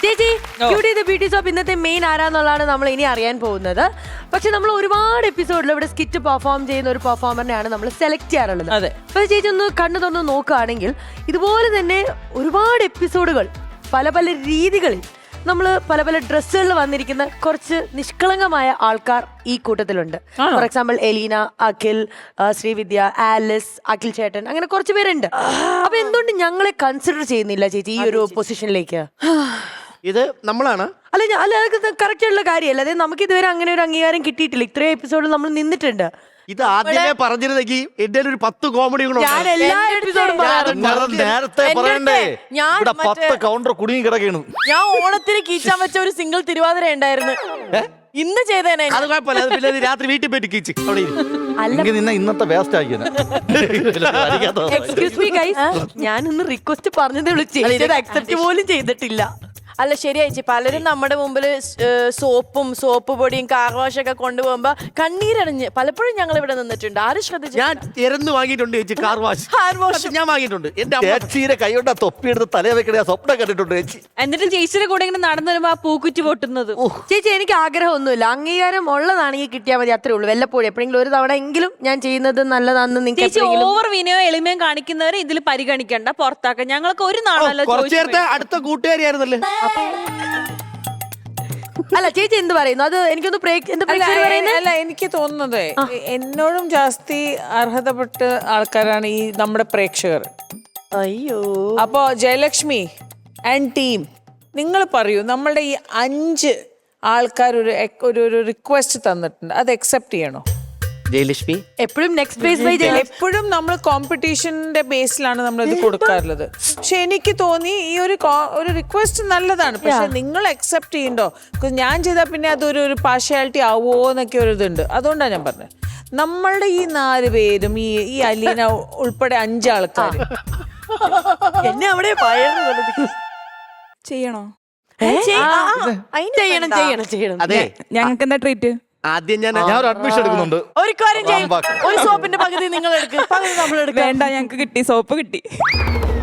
ചേച്ചി beauty the beauty shop ഇന്നത്തെ main ആരാന്നുള്ളതാണ് നമ്മൾ ഇനി അറിയാൻ പോകുന്നത്. പക്ഷെ നമ്മൾ ഒരുപാട് എപ്പിസോഡിൽ ഇവിടെ സ്കിറ്റ് പെർഫോം ചെയ്യുന്ന ഒരു പെർഫോമറിനെയാണ് നമ്മൾ സെലക്ട് ചെയ്യാറുള്ളത്. അപ്പൊ ചേച്ചി ഒന്ന് കണ്ണു തുറന്ന് നോക്കുകയാണെങ്കിൽ ഇതുപോലെ തന്നെ ഒരുപാട് എപ്പിസോഡുകൾ പല പല രീതികളിൽ നമ്മൾ പല പല ഡ്രസ്സുകളിൽ വന്നിരിക്കുന്ന കുറച്ച് നിഷ്കളങ്കമായ ആൾക്കാർ ഈ കൂട്ടത്തിലുണ്ട്. For example Eleena, Akhil, Srividya, Alice, Akhil ചേട്ടൻ, അങ്ങനെ കുറച്ച് പേരുണ്ട്. അപ്പൊ എന്തുകൊണ്ട് ഞങ്ങളെ കൺസിഡർ ചെയ്യുന്നില്ല ചേച്ചി ഈ ഒരു പൊസിഷനിലേക്ക്? ഇത് നമ്മളാണ് അല്ല അതൊക്കെ കറക്റ്റ് ആയിട്ടുള്ള കാര്യമല്ല. അതായത് നമുക്ക് ഇതുവരെ അങ്ങനെ ഒരു അംഗീകാരം കിട്ടിയിട്ടില്ല. ഇത്രയും എപ്പിസോഡിൽ നമ്മൾ നിന്നിട്ടുണ്ട്. ഇത് ആദ്യമേ പറഞ്ഞിരുന്നെങ്കിൽ എന്റെ ഒരു 10 കോമഡി ഞാൻ എല്ലാ എപ്പിസോഡും നേരത്തെ പറയണ്ടേ? ഇവിടെ 10 കൗണ്ടർ കുടുങ്ങി കിടക്കുന്നു. ഞാൻ ഓണത്തിന് കീച്ചാൻ വെച്ച ഒരു സിംഗിൾ തിരുവാതിര ഉണ്ടായിരുന്നു. ഇന്ന് ചെയ്തേനെ. അത് കുഴപ്പമില്ല. അത് പിന്നെ രാത്രി വീട്ടിൽ പോയിട്ട് കീച്ച് അവിടെ നിന്നെ ഇന്നത്തെ വേസ്റ്റ് ആക്കിയ എക്സ്ക്യൂസ് മീ ഗൈസ്, ഞാനൊന്ന് റിക്വസ്റ്റ് പറഞ്ഞതേ ഉള്ളൂ. ചെയ്തത് അക്സെപ്റ്റ് പോലും ചെയ്തിട്ടില്ല. അല്ല ശരിയായിച്ചി, പലരും നമ്മുടെ മുമ്പില് സോപ്പും സോപ്പ് പൊടിയും കാർ വാഷൊക്കെ കൊണ്ടുപോകുമ്പോ കണ്ണീരണിഞ്ഞ് പലപ്പോഴും ഞങ്ങൾ ഇവിടെ നിന്നിട്ടുണ്ട്. ആരും ശ്രദ്ധിച്ചു? ഞാൻ തിരന്ന് വാങ്ങിയിട്ടുണ്ട് ചേച്ചി. കാർ വാഷ് ഞാൻ വാങ്ങിയിട്ടുണ്ട്. എന്റെ ചേച്ചിയുടെ കൈകൊണ്ട് തൊപ്പിയെടുത്ത് തലയെ വെക്കണ സ്വപ്നം കണ്ടിട്ടുണ്ട് ചേച്ചി. എന്നിട്ട് ചേച്ചിയുടെ കൂടെ ഇങ്ങനെ നടന്നു വരുമ്പോ ആ പൂക്കുറ്റി പൊട്ടുന്നത്. ചേച്ചി എനിക്ക് ആഗ്രഹമൊന്നുമില്ല. അംഗീകാരം ഉള്ളതാണെങ്കിൽ കിട്ടിയാൽ മതി, അത്രേ ഉള്ളൂ. വല്ലപ്പോഴും എപ്പോഴെങ്കിലും ഒരു തവണ എങ്കിലും ഞാൻ ചെയ്യുന്നത് നല്ലതാണെന്ന് നിങ്ങൾക്ക് ഓവർ വിനയോ എളിമയും കാണിക്കുന്നവരെ ഇതിൽ പരിഗണിക്കണ്ട, പുറത്താക്കാം. ഞങ്ങൾക്ക് ഒരു നാളല്ലോ കുറച്ചു നേരത്തെ അടുത്ത കൂട്ടുകാരിയായിരുന്നല്ലേ. അല്ല ചേച്ചി എന്ത് പറയുന്നു? അത് എനിക്കൊന്ന് അല്ല, എനിക്ക് തോന്നുന്നത് എന്നോടും ജാസ്തി അർഹതപ്പെട്ട ആൾക്കാരാണ് ഈ നമ്മുടെ പ്രേക്ഷകർ. അയ്യോ. അപ്പോ ജയലക്ഷ്മി ആൻഡ് ടീം, നിങ്ങൾ പറയൂ, നമ്മളുടെ ഈ 5 ആൾക്കാർ ഒരു റിക്വസ്റ്റ് തന്നിട്ടുണ്ട്, അത് അക്സെപ്റ്റ് ചെയ്യണോ? ജയലക്ഷ്മി എപ്പോഴും നെക്സ്റ്റ് ഫേസ് ബൈ ജയലക്ഷ്മി. എപ്പോഴും നമ്മൾ കോമ്പറ്റീഷന്റെ ബേസിലാണ് നമ്മൾ ഇത് കൊടുക്കാറുള്ളത്. പക്ഷെ എനിക്ക് തോന്നി ഈ ഒരു റിക്വസ്റ്റ് നല്ലതാണ്. പക്ഷെ നിങ്ങൾ അക്സെപ്റ്റ് ചെയ്യണ്ടോ? ഞാൻ ചെയ്താൽ പിന്നെ അതൊരു പാർഷ്യാലിറ്റി ആവോ എന്നൊക്കെ ഒരു ഇതുണ്ട്. അതുകൊണ്ടാണ് ഞാൻ പറഞ്ഞത്, നമ്മളുടെ ഈ 4 പേരും ഈ അലീന ഉൾപ്പെടെ 5 ആൾക്കാർ എന്നെ അവിടെ ചെയ്യണോ? ചെയ്യണം. അതെ, ഞങ്ങൾക്ക് എന്താ ട്രീറ്റ്? ആദ്യം ഞാൻ ഒരു അഡ്മിഷൻ എടുക്കുന്നുണ്ട്. ഒരു കാര്യം ചെയ്യും, ഒരു സോപ്പിന്റെ പകുതി നിങ്ങൾ എടുക്കും, പകുതി നമ്മൾ എടുക്കും. വേണ്ട, ഞങ്ങൾക്ക് കിട്ടി, സോപ്പ് കിട്ടി.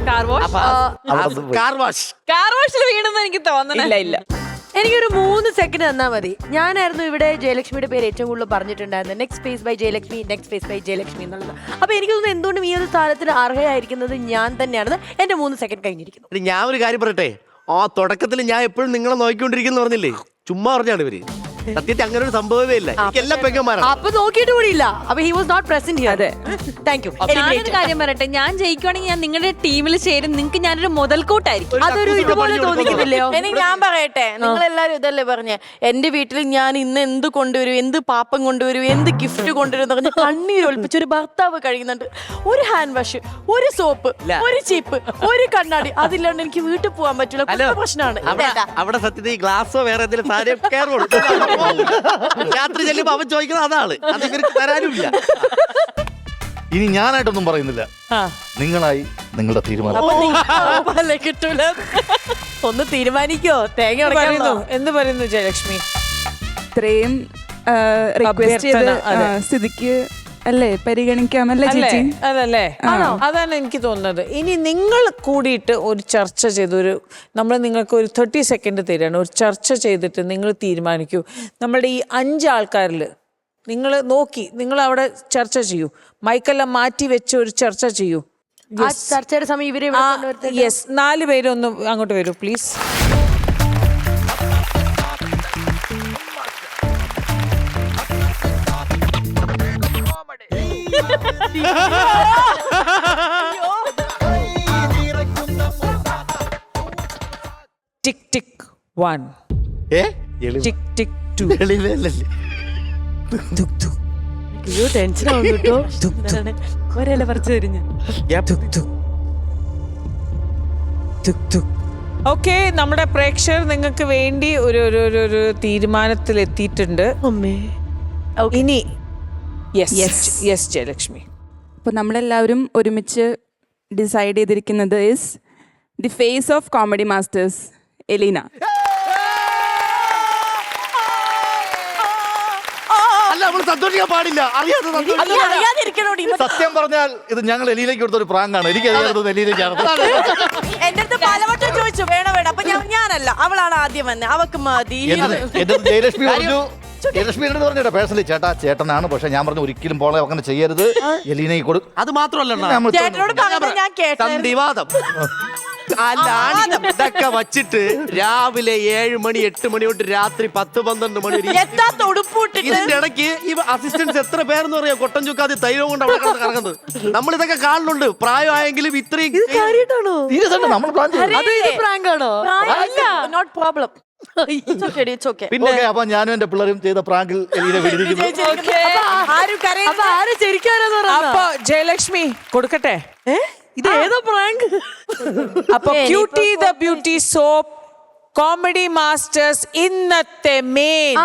കാർ വാഷ് കാർ വാഷ് വീണെന്ന് എനിക്ക് തോന്നുന്നില്ല. ഇല്ല, എനിക്കൊരു 3 സെക്കൻഡ് തന്നാ മതി. ഞാനായിരുന്നു ഇവിടെ ജയലക്ഷ്മിയുടെ പേര് ഏറ്റവും കൂടുതൽ പറഞ്ഞിട്ടുണ്ടായിരുന്നത്. Next face by Jayalakshmi, next face by Jayalakshmi എന്നുള്ളത്. അപ്പൊ എനിക്ക് തോന്നുന്നു എന്തുകൊണ്ടും ഈ ഒരു സ്ഥാനത്തിന് അർഹയായിരിക്കുന്നത് ഞാൻ തന്നെയാണെന്ന്. എന്റെ 3 സെക്കൻഡ് കഴിഞ്ഞിരിക്കുന്നു. ഞാൻ ഒരു കാര്യം പറയട്ടെ. തുടക്കത്തിൽ ഞാൻ എപ്പോഴും നിങ്ങളെ നോക്കിക്കൊണ്ടിരിക്കുന്നു പറഞ്ഞില്ലേ, ചുമ്മാ പറഞ്ഞാണ് ഇവര്. സത്യത്തിൽ അങ്ങനെ ഒരു സംഭവമേ ഇല്ല. എല്ലാ പെങ്ങന്മാരാണ്. അപ്പൊ നോക്കിയിട്ട് കൂടിയില്ല. അപ്പൊ he was not present here. Thank you. ഞാനൊരു കാര്യം പറയട്ടെ, ഞാൻ ജയിക്കുവാണെങ്കിൽ ഞാൻ നിങ്ങളുടെ ടീമിൽ ചേരും. നിങ്ങൾക്ക് ഞാനൊരു മുതൽക്കൂട്ടായിരിക്കും. അതൊരു ഇതുപോലെ തോന്നിക്കുന്നില്ലയോ? എനിക്ക് ഞാൻ പറയട്ടെ, നിങ്ങൾ എല്ലാരും ഇതല്ലേ പറഞ്ഞേ, എന്റെ വീട്ടിൽ ഞാൻ ഇന്ന് എന്ത് കൊണ്ടുവരും, എന്ത് പാപ്പം കൊണ്ടുവരും, എന്ത് ഗിഫ്റ്റ് കൊണ്ടുവരും എന്ന് പറഞ്ഞ് കണ്ണീരൊളിപ്പിച്ച് ഒരു ഭർത്താവ് കഴിയുന്നുണ്ട്. ഒരു ഹാൻഡ് വാഷ്, ഒരു സോപ്പ്, ഒരു ചീപ്പ്, ഒരു കണ്ണാടി, അതില്ലാണ്ട് എനിക്ക് വീട്ടിൽ പോകാൻ പറ്റില്ല. പ്രശ്നമാണ് അവിടെ സത്യത്തിൽ ഈ ഗ്ലാസോ വേറെ എന്തെങ്കിലും സാധനം കയറുള്ളൂ. രാത്രി ചെല്ലുമ്പോ അവൻ ചോദിക്കുന്നത് അതാണ്. അത് ഇവർക്ക് തരാനുമില്ല. ഇനി ഞാനായിട്ടൊന്നും പറയുന്നില്ല, നിങ്ങളായി നിങ്ങളുടെ തീരുമാനം. കിട്ടൂല. ഒന്ന് തീരുമാനിക്കോ? തേങ്ങ എന്ത് പറയുന്നു ജയലക്ഷ്മി? ഇത്രയും റിക്വസ്റ്റ് ചെയ്ത് സ്ഥിതിക്ക് അല്ലേ പരിഗണിക്കാമല്ലേ ചേച്ചി? അതല്ലേ, അതാണ് എനിക്ക് തോന്നുന്നത്. ഇനി നിങ്ങൾ കൂടിയിട്ട് ഒരു ചർച്ച ചെയ്ത് നമ്മൾ നിങ്ങൾക്ക് ഒരു 30 സെക്കൻഡ് തരാണ്. ഒരു ചർച്ച ചെയ്തിട്ട് നിങ്ങൾ തീരുമാനിക്കൂ. നമ്മളുടെ ഈ 5 ആൾക്കാരിൽ നിങ്ങൾ നോക്കി, നിങ്ങൾ അവിടെ ചർച്ച ചെയ്യൂ. മൈക്കെല്ലാം മാറ്റി വെച്ച് ഒരു ചർച്ച ചെയ്യൂ. ചർച്ചയുടെ സമയം ഇവരെ യെസ്, 4 പേരൊന്നും അങ്ങോട്ട് വരൂ പ്ലീസ്. ടിക് ടിക് 1, ടിക് ടിക് 2. അയ്യോ ടെൻഷൻ ആവുന്നു കേട്ടോ. ഒരേല പറിച്ചു തരുന്നു. ഓക്കെ, നമ്മുടെ പ്രേക്ഷകർ നിങ്ങൾക്ക് വേണ്ടി ഒരു തീരുമാനത്തിൽ എത്തിയിട്ടുണ്ട്. ഇനി യെസ് ജയലക്ഷ്മി. അപ്പോൾ നമ്മളെല്ലാവരും ഒരുമിച്ച് ഡിസൈഡ് ചെയ്തിരിക്കുന്നത് is the face of comedy masters Eleena. അല്ല നമ്മൾ സന്തോഷിക്കാൻ പാടില്ല, അറിയാതെ നീ അറിയാതിരിക്കണോടി. സത്യം പറഞ്ഞാൽ ഇത് ഞങ്ങൾ എലിയിലേക്ക് കൊടുത്ത ഒരു പ്രാങ്കാണ്. എനിക്ക് അറിയാത്തത് എലിയിലേക്കാണ്. എന്റെ അടുത്ത് പലവട്ടം ചോദിച്ചു വേണോ വേണം. അപ്പൊ ഞാനല്ല, അവളാണ് ആദ്യം വന്നത്. അവക്ക് മതി. എന്റെ ജയലക്ഷ്മി പറഞ്ഞു, ജയലക്ഷ്മി എന്നോട് പറഞ്ഞോ പേഴ്സണലി, ചേട്ടനാണ്, പക്ഷെ ഞാൻ പറഞ്ഞു ഒരിക്കലും പോളെ അങ്ങനെ ചെയ്യരുത്, എലീനെ കൊടുക്കും. അത് മാത്രമല്ല ചേട്ടനോട് പറഞ്ഞത് ഞാൻ കേട്ടത്. സന്ധിവാദം അല്ല, ഇതൊക്കെ വച്ചിട്ട് രാവിലെ 7 മണി 8 മണി തൊട്ട് രാത്രി 10-12 മണി വരെ എത്താത്ത ഉടുപ്പിട്ടിട്ട് ഇതിന്റെ ഇടയ്ക്ക് ഈ അസിസ്റ്റൻസ് എത്ര പേരെന്ന് പറയാം കൊട്ടൻ ചുക്കാതെ തൈലവും കൊണ്ട് അവിടെ കിടന്ന് കറങ്ങുന്നത്. നമ്മളിതൊക്കെ കാണുന്നുണ്ട്. പ്രായമായെങ്കിലും ഇത്രയും കാര്യമായിട്ടാണോ? സീരിയസ് ആണ് നമ്മൾ പ്ലാൻ ചെയ്തത്. അത് ഇത് പ്രാങ്ക് ആണോ? Not problem. പിന്നെ അപ്പൊ ഞാനും എന്റെ പിള്ളേരും ചെയ്ത പ്രാങ്കിൽ എലീനെ വിടിയിരിക്കുന്നു. ആരും ശരിക്കാരെന്ന് അപ്പൊ ജയലക്ഷ്മി കൊടുക്കട്ടെ. ഇത് ഏതോ പ്രാങ്ക്? അപ്പൊ cutie the beauty soap comedy masters ഇന്നത്തെ മെയിൻ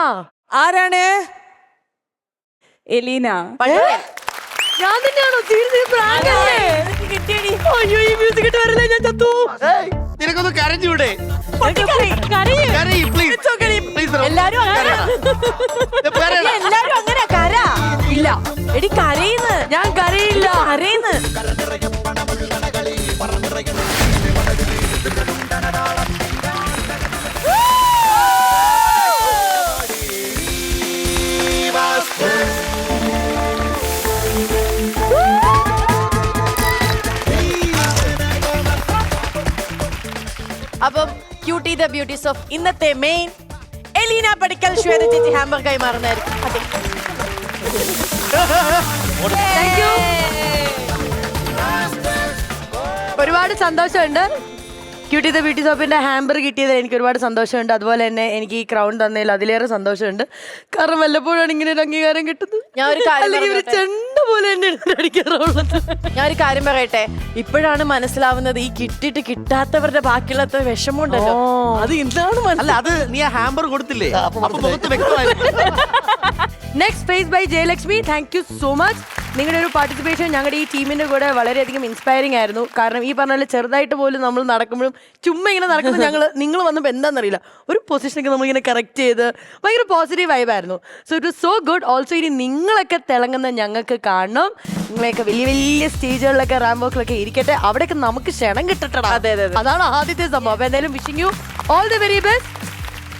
ആരാണ്? എലീന. ഞാൻ തന്നെയാണോ? പ്രാങ്ക് കിട്ടിയടി. അയ്യോ, ഈ മ്യൂസിക് ഇട്ട് വരില്ല, ഞാൻ ചത്തു. നിനക്കൊന്ന് കരഞ്ഞൂടെ? എല്ലാരും അങ്ങനെ കര ഇല്ല. എടി കരയുന്നു. ഞാൻ കരയില്ല. കരയുന്നു. അപ്പം ക്യൂട്ടി ദ ബ്യൂട്ടീസ് ഓഫ് ഇന്നത്തെ മെയിൻ എലീന പടിക്കൽ, ശ്വേത ചേച്ചി ഹാമ്പർ കൈമാറുന്നതായിരിക്കും. അതെ, താങ്ക് യു. ഒരുപാട് സന്തോഷമുണ്ട്. ക്യൂട്ടി ദ ബ്യൂട്ടി സോപ്പിന്റെ ഹാമ്പർ കിട്ടിയതിൽ എനിക്ക് ഒരുപാട് സന്തോഷമുണ്ട്. അതുപോലെ തന്നെ എനിക്ക് ഈ ക്രൗൺ തന്നതിൽ അതിലേറെ സന്തോഷമുണ്ട്. കാരണം വല്ലപ്പോഴാണ് ഇങ്ങനെ ഒരു അംഗീകാരം കിട്ടുന്നത്. ഞാൻ ഒരു കാര്യം അല്ലെങ്കിൽ ഒരു ചെണ്ട പോലെ എന്നെ അടിക്കാറുള്ളത്. ഞാൻ ഒരു കാര്യം പറയട്ടെ, ഇപ്പോഴാണ് മനസ്സിലാവുന്നത് ഈ കിട്ടിയിട്ട് കിട്ടാത്തവരുടെ ബാക്കിയുള്ളത്തെ വിഷമമുണ്ടല്ലോ, അത് എന്താണ്. അല്ല, അത് നീ ആ ഹാമ്പർ കൊടുത്തില്ലേ, അപ്പൊ മുഖത്ത് വ്യക്തമായി. Next face by Jayalakshmi. Thank you so much. നിങ്ങളുടെ ഒരു പാർട്ടിസിപ്പേഷൻ ഞങ്ങളുടെ ഈ ടീമിന്റെ കൂടെ വളരെയധികം ഇൻസ്പയറിംഗ് ആയിരുന്നു. കാരണം ഈ പറഞ്ഞ പോലെ ചെറുതായിട്ട് പോലും നമ്മൾ നടക്കുമ്പോഴും ചുമ്മാ ഇങ്ങനെ നടക്കുന്നത് നിങ്ങൾ വന്നപ്പോൾ എന്താണെന്നറിയില്ല, ഒരു പൊസിഷനൊക്കെ നമ്മളിങ്ങനെ കറക്റ്റ് ചെയ്ത് ഭയങ്കര പോസിറ്റീവ് വൈബായിരുന്നു. So it was so good. Also ഇനി നിങ്ങളൊക്കെ തിളങ്ങുന്ന ഞങ്ങൾക്ക് കാണണം. നിങ്ങളെയൊക്കെ വലിയ വലിയ സ്റ്റേജുകളിലൊക്കെ റാംബോക്കിലൊക്കെ ഇരിക്കട്ടെ. അവിടെയൊക്കെ നമുക്ക് ക്ഷണം കിട്ടട്ടെ. അതാണ് ആദ്യത്തെ സംഭവം. അപ്പൊ എന്തായാലും wishing you all the very best.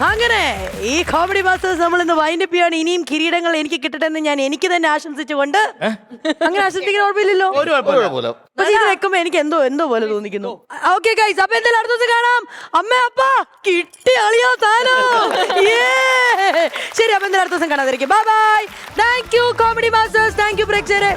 അങ്ങനെ ഈ കോമഡി മാസ്റ്റേഴ്സ് നമ്മൾ ഇന്ന് വൈൻഡപ്പ് ചെയ്യാണ്. ഇനിയും കിരീടങ്ങൾ എനിക്ക് കിട്ടട്ടെ എന്ന് ഞാൻ എനിക്ക് തന്നെ ആശംസിച്ചുകൊണ്ട്, അങ്ങനെ ആശംസിക്കുന്ന കുഴപ്പമില്ലല്ലോ, പക്ഷെ ഇത് വെക്കുമ്പോ എനിക്ക് എന്തോ പോലെ തോന്നിക്കുന്നു. ഓക്കെ ഗൈസ്, അപ്പൊ എന്തായാലും അടുത്ത ദിവസം കാണാം. അമ്മ അപ്പ കിട്ടി അളിയോ താനോ. ശരി, അപ്പൊ എന്തായാലും അടുത്ത ദിവസം കാണാതിരിക്കും. Bye bye. Thank you Comedy Masters. Thank you പ്രേക്ഷകരെ.